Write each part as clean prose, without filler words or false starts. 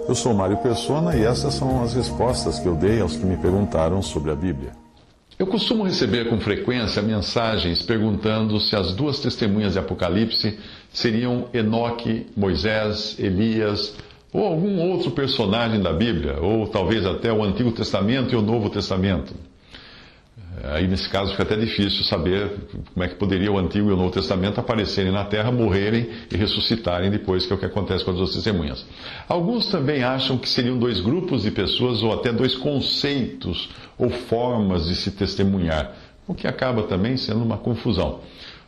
Eu sou Mário Persona e essas são as respostas que eu dei aos que me perguntaram sobre a Bíblia. Eu costumo receber com frequência mensagens perguntando se as duas testemunhas de Apocalipse seriam Enoque, Moisés, Elias ou algum outro personagem da Bíblia, ou talvez até o Antigo Testamento e o Novo Testamento. Aí, nesse caso, fica até difícil saber como é que poderia o Antigo e o Novo Testamento aparecerem na Terra, morrerem e ressuscitarem depois, que é o que acontece com as duas testemunhas. Alguns também acham que seriam dois grupos de pessoas ou até dois conceitos ou formas de se testemunhar, o que acaba também sendo uma confusão.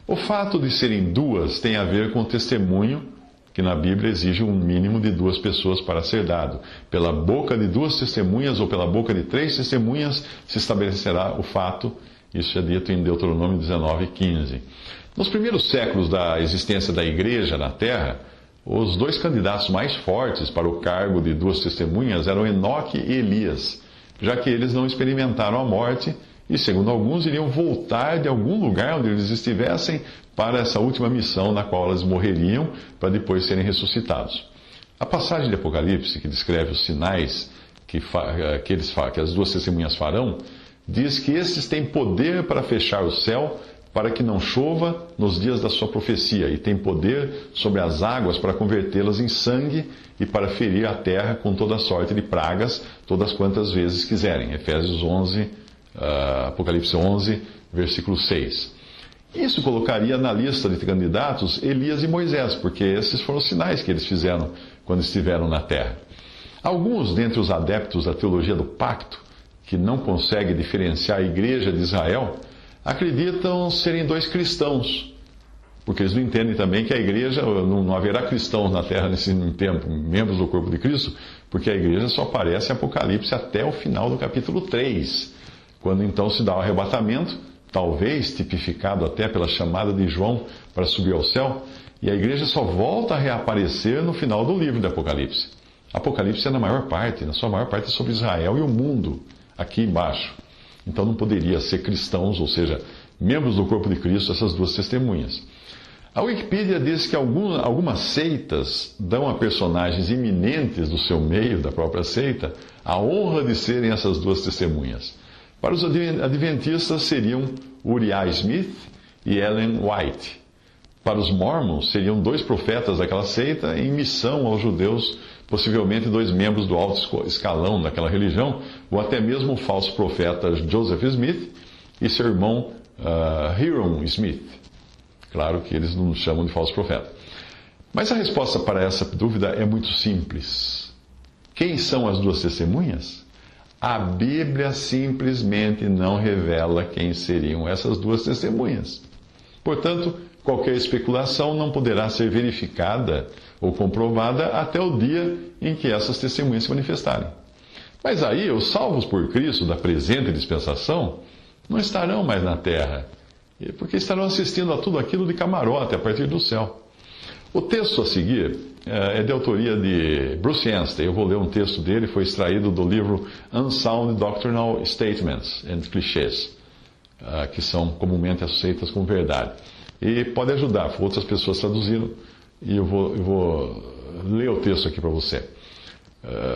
O fato de serem duas tem a ver com o testemunho, que na Bíblia exige um mínimo de 2 pessoas para ser dado. Pela boca de 2 testemunhas ou pela boca de 3 testemunhas se estabelecerá o fato. Isso é dito em Deuteronômio 19:15. Nos primeiros séculos da existência da igreja na Terra, os 2 candidatos mais fortes para o cargo de 2 testemunhas eram Enoque e Elias, já que eles não experimentaram a morte e, segundo alguns, iriam voltar de algum lugar onde eles estivessem para essa última missão na qual eles morreriam, para depois serem ressuscitados. A passagem de Apocalipse, que descreve os sinais que as 2 testemunhas farão, diz que esses têm poder para fechar o céu para que não chova nos dias da sua profecia, e têm poder sobre as águas para convertê-las em sangue e para ferir a terra com toda sorte de pragas, todas quantas vezes quiserem. Apocalipse 11, versículo 6. Isso colocaria na lista de candidatos Elias e Moisés, porque esses foram os sinais que eles fizeram quando estiveram na terra. Alguns dentre os adeptos da teologia do pacto, que não conseguem diferenciar a igreja de Israel, acreditam serem 2 cristãos, porque eles não entendem também que a igreja, não haverá cristãos na terra nesse tempo, membros do corpo de Cristo, porque a igreja só aparece em Apocalipse até o final do capítulo 3, quando então se dá o arrebatamento, talvez tipificado até pela chamada de João para subir ao céu, e a igreja só volta a reaparecer no final do livro de Apocalipse. Apocalipse é na sua maior parte é sobre Israel e o mundo, aqui embaixo. Então não poderia ser cristãos, ou seja, membros do corpo de Cristo, essas 2 testemunhas. A Wikipedia diz que algumas seitas dão a personagens iminentes do seu meio, da própria seita, a honra de serem essas 2 testemunhas. Para os adventistas seriam Uriah Smith e Ellen White. Para os mormons seriam 2 profetas daquela seita em missão aos judeus, possivelmente 2 membros do alto escalão daquela religião, ou até mesmo o falso profeta Joseph Smith e seu irmão Hyrum Smith. Claro que eles não chamam de falso profeta. Mas a resposta para essa dúvida é muito simples. Quem são as 2 testemunhas? A Bíblia simplesmente não revela quem seriam essas 2 testemunhas. Portanto, qualquer especulação não poderá ser verificada ou comprovada até o dia em que essas testemunhas se manifestarem. Mas aí, os salvos por Cristo da presente dispensação não estarão mais na terra, porque estarão assistindo a tudo aquilo de camarote a partir do céu. O texto a seguir é de autoria de Bruce Anstey. Eu vou ler um texto dele, foi extraído do livro Unsound Doctrinal Statements and Clichés, que são comumente aceitas como verdade. E pode ajudar, outras pessoas traduziram, e eu vou ler o texto aqui para você.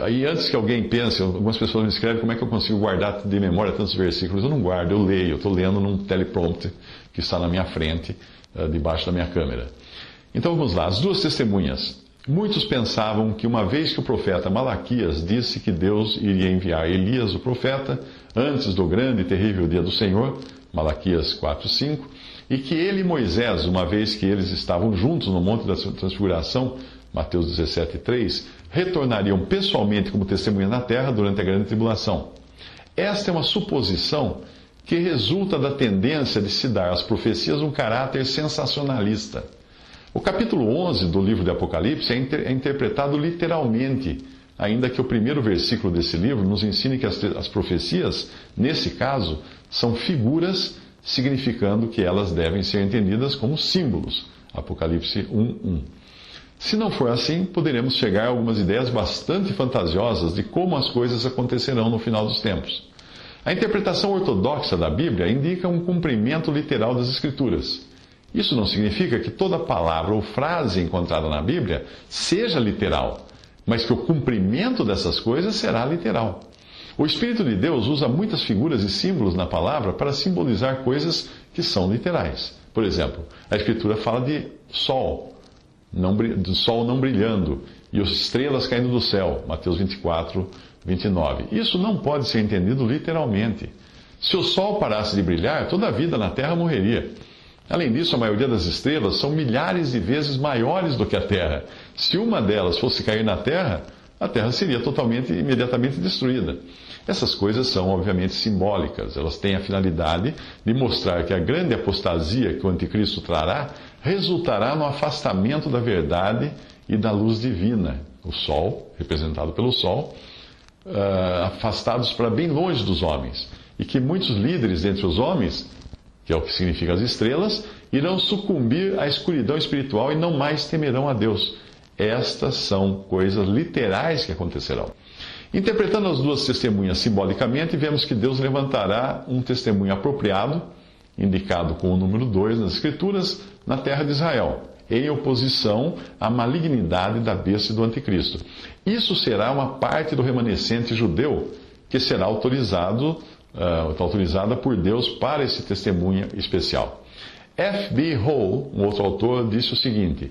Aí antes que alguém pense, algumas pessoas me escrevem como é que eu consigo guardar de memória tantos versículos. Eu não guardo, eu leio, eu estou lendo num teleprompter que está na minha frente, debaixo da minha câmera. Então vamos lá, as 2 testemunhas. Muitos pensavam que uma vez que o profeta Malaquias disse que Deus iria enviar Elias, o profeta, antes do grande e terrível dia do Senhor, Malaquias 4:5, e que ele e Moisés, uma vez que eles estavam juntos no Monte da Transfiguração, Mateus 17:3, retornariam pessoalmente como testemunha na terra durante a grande tribulação. Esta é uma suposição que resulta da tendência de se dar às profecias um caráter sensacionalista. O capítulo 11 do livro de Apocalipse é interpretado literalmente, ainda que o primeiro versículo desse livro nos ensine que as profecias, nesse caso, são figuras, significando que elas devem ser entendidas como símbolos. Apocalipse 1:1. Se não for assim, poderemos chegar a algumas ideias bastante fantasiosas de como as coisas acontecerão no final dos tempos. A interpretação ortodoxa da Bíblia indica um cumprimento literal das Escrituras. Isso não significa que toda palavra ou frase encontrada na Bíblia seja literal, mas que o cumprimento dessas coisas será literal. O Espírito de Deus usa muitas figuras e símbolos na palavra para simbolizar coisas que são literais. Por exemplo, a Escritura fala de sol, do sol não brilhando, e as estrelas caindo do céu, Mateus 24, 29. Isso não pode ser entendido literalmente. Se o sol parasse de brilhar, toda a vida na Terra morreria. Além disso, a maioria das estrelas são milhares de vezes maiores do que a Terra. Se uma delas fosse cair na Terra, a Terra seria imediatamente destruída. Essas coisas são, obviamente, simbólicas. Elas têm a finalidade de mostrar que a grande apostasia que o anticristo trará resultará no afastamento da verdade e da luz divina. O Sol, representado pelo Sol, afastados para bem longe dos homens. E que muitos líderes entre os homens, que é o que significa as estrelas, irão sucumbir à escuridão espiritual e não mais temerão a Deus. Estas são coisas literais que acontecerão. Interpretando as duas testemunhas simbolicamente, vemos que Deus levantará um testemunho apropriado, indicado com o número 2 nas Escrituras, na terra de Israel, em oposição à malignidade da besta e do anticristo. Isso será uma parte do remanescente judeu que será autorizada por Deus para esse testemunho especial. F.B. Hall, um outro autor, disse o seguinte: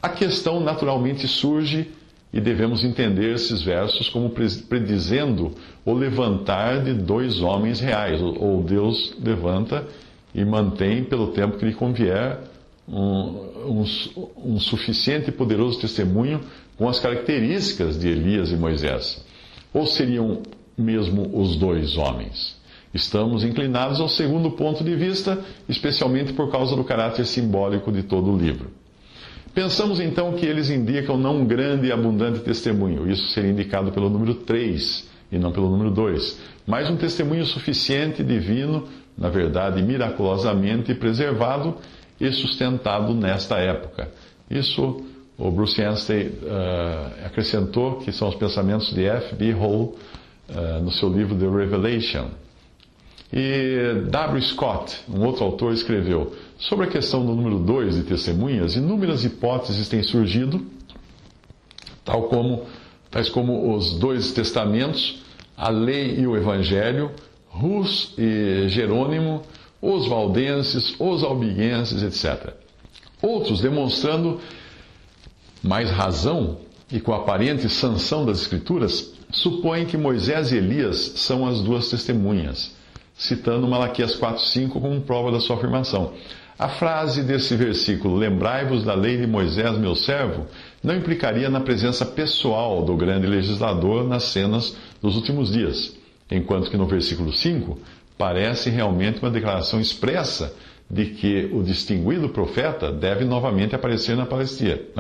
a questão naturalmente surge e devemos entender esses versos como predizendo o levantar de dois homens reais, ou Deus levanta e mantém pelo tempo que lhe convier um suficiente e poderoso testemunho com as características de Elias e Moisés. Ou seriam mesmo os dois homens? Estamos inclinados ao segundo ponto de vista, especialmente por causa do caráter simbólico de todo o livro. Pensamos então que eles indicam não um grande e abundante testemunho, isso seria indicado pelo número 3 e não pelo número 2, mas um testemunho suficiente divino, na verdade miraculosamente preservado e sustentado nesta época. Isso o Bruce Anstey acrescentou, que são os pensamentos de F.B. Hall no seu livro The Revelation. E W. Scott, um outro autor, escreveu: sobre a questão do número 2 de testemunhas, inúmeras hipóteses têm surgido, tais como os dois testamentos, a lei e o evangelho, Rus e Jerônimo, os valdenses, os albiguenses, etc. Outros, demonstrando mais razão e com aparente sanção das Escrituras, supõem que Moisés e Elias são as duas testemunhas, citando Malaquias 4:5 como prova da sua afirmação. A frase desse versículo, lembrai-vos da lei de Moisés, meu servo, não implicaria na presença pessoal do grande legislador nas cenas dos últimos dias, enquanto que no versículo 5 parece realmente uma declaração expressa de que o distinguido profeta deve novamente aparecer na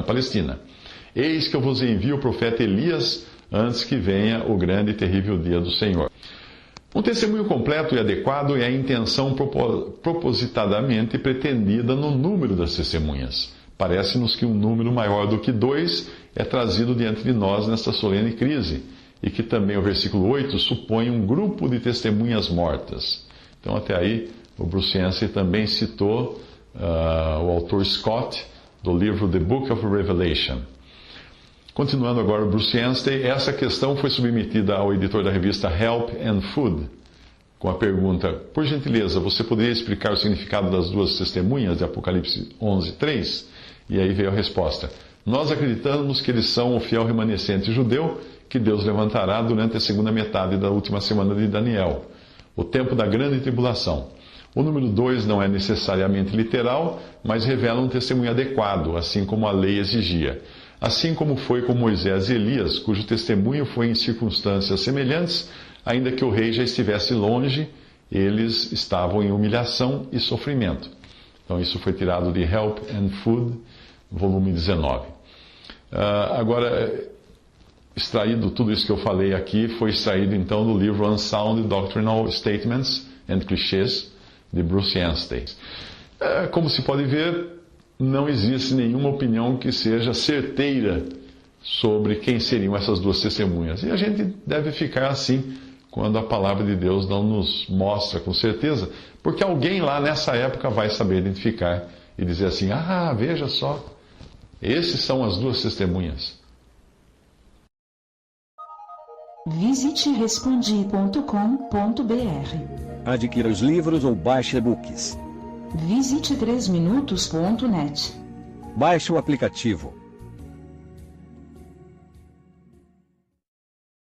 Palestina. Eis que eu vos envio o profeta Elias antes que venha o grande e terrível dia do Senhor. Um testemunho completo e adequado é a intenção propositadamente pretendida no número das testemunhas. Parece-nos que um número maior do que 2 é trazido diante de nós nesta solene crise, e que também o versículo 8 supõe um grupo de testemunhas mortas. Então, até aí, o Bruce Anstey também citou o autor Scott, do livro The Book of Revelation. Continuando agora o Bruce Anstey, essa questão foi submetida ao editor da revista Help and Food, com a pergunta: por gentileza, você poderia explicar o significado das duas testemunhas de Apocalipse 11:3? E aí veio a resposta: nós acreditamos que eles são o fiel remanescente judeu que Deus levantará durante a segunda metade da última semana de Daniel, o tempo da grande tribulação. O número 2 não é necessariamente literal, mas revela um testemunho adequado, assim como a lei exigia. Assim como foi com Moisés e Elias, cujo testemunho foi em circunstâncias semelhantes, ainda que o rei já estivesse longe, eles estavam em humilhação e sofrimento. Então isso foi tirado de Help and Food, volume 19. Agora, extraído tudo isso que eu falei aqui, foi extraído então do livro Unsound Doctrinal Statements and Clichés, de Bruce Anstey. Como se pode ver, não existe nenhuma opinião que seja certeira sobre quem seriam essas duas testemunhas. E a gente deve ficar assim quando a palavra de Deus não nos mostra com certeza, porque alguém lá nessa época vai saber identificar e dizer assim: ah, veja só, esses são as duas testemunhas. Visite respondi.com.br. Adquira os livros ou baixe e-books. Visite 3minutos.net. Baixe o aplicativo.